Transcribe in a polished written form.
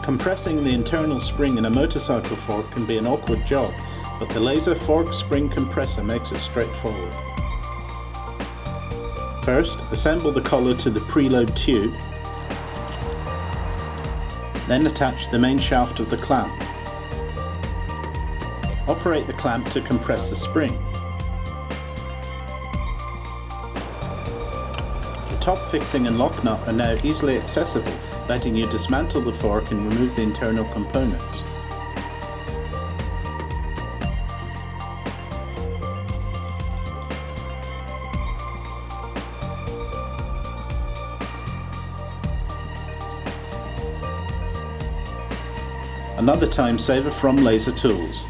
Compressing the internal spring in a motorcycle fork can be an awkward job, but the laser fork spring compressor makes it straightforward. First, assemble the collar to the preload tube, then attach the main shaft of the clamp. Operate the clamp to compress the spring. The top fixing and lock nut are now easily accessible, letting you dismantle the fork and remove the internal components. Another time saver from Laser Tools.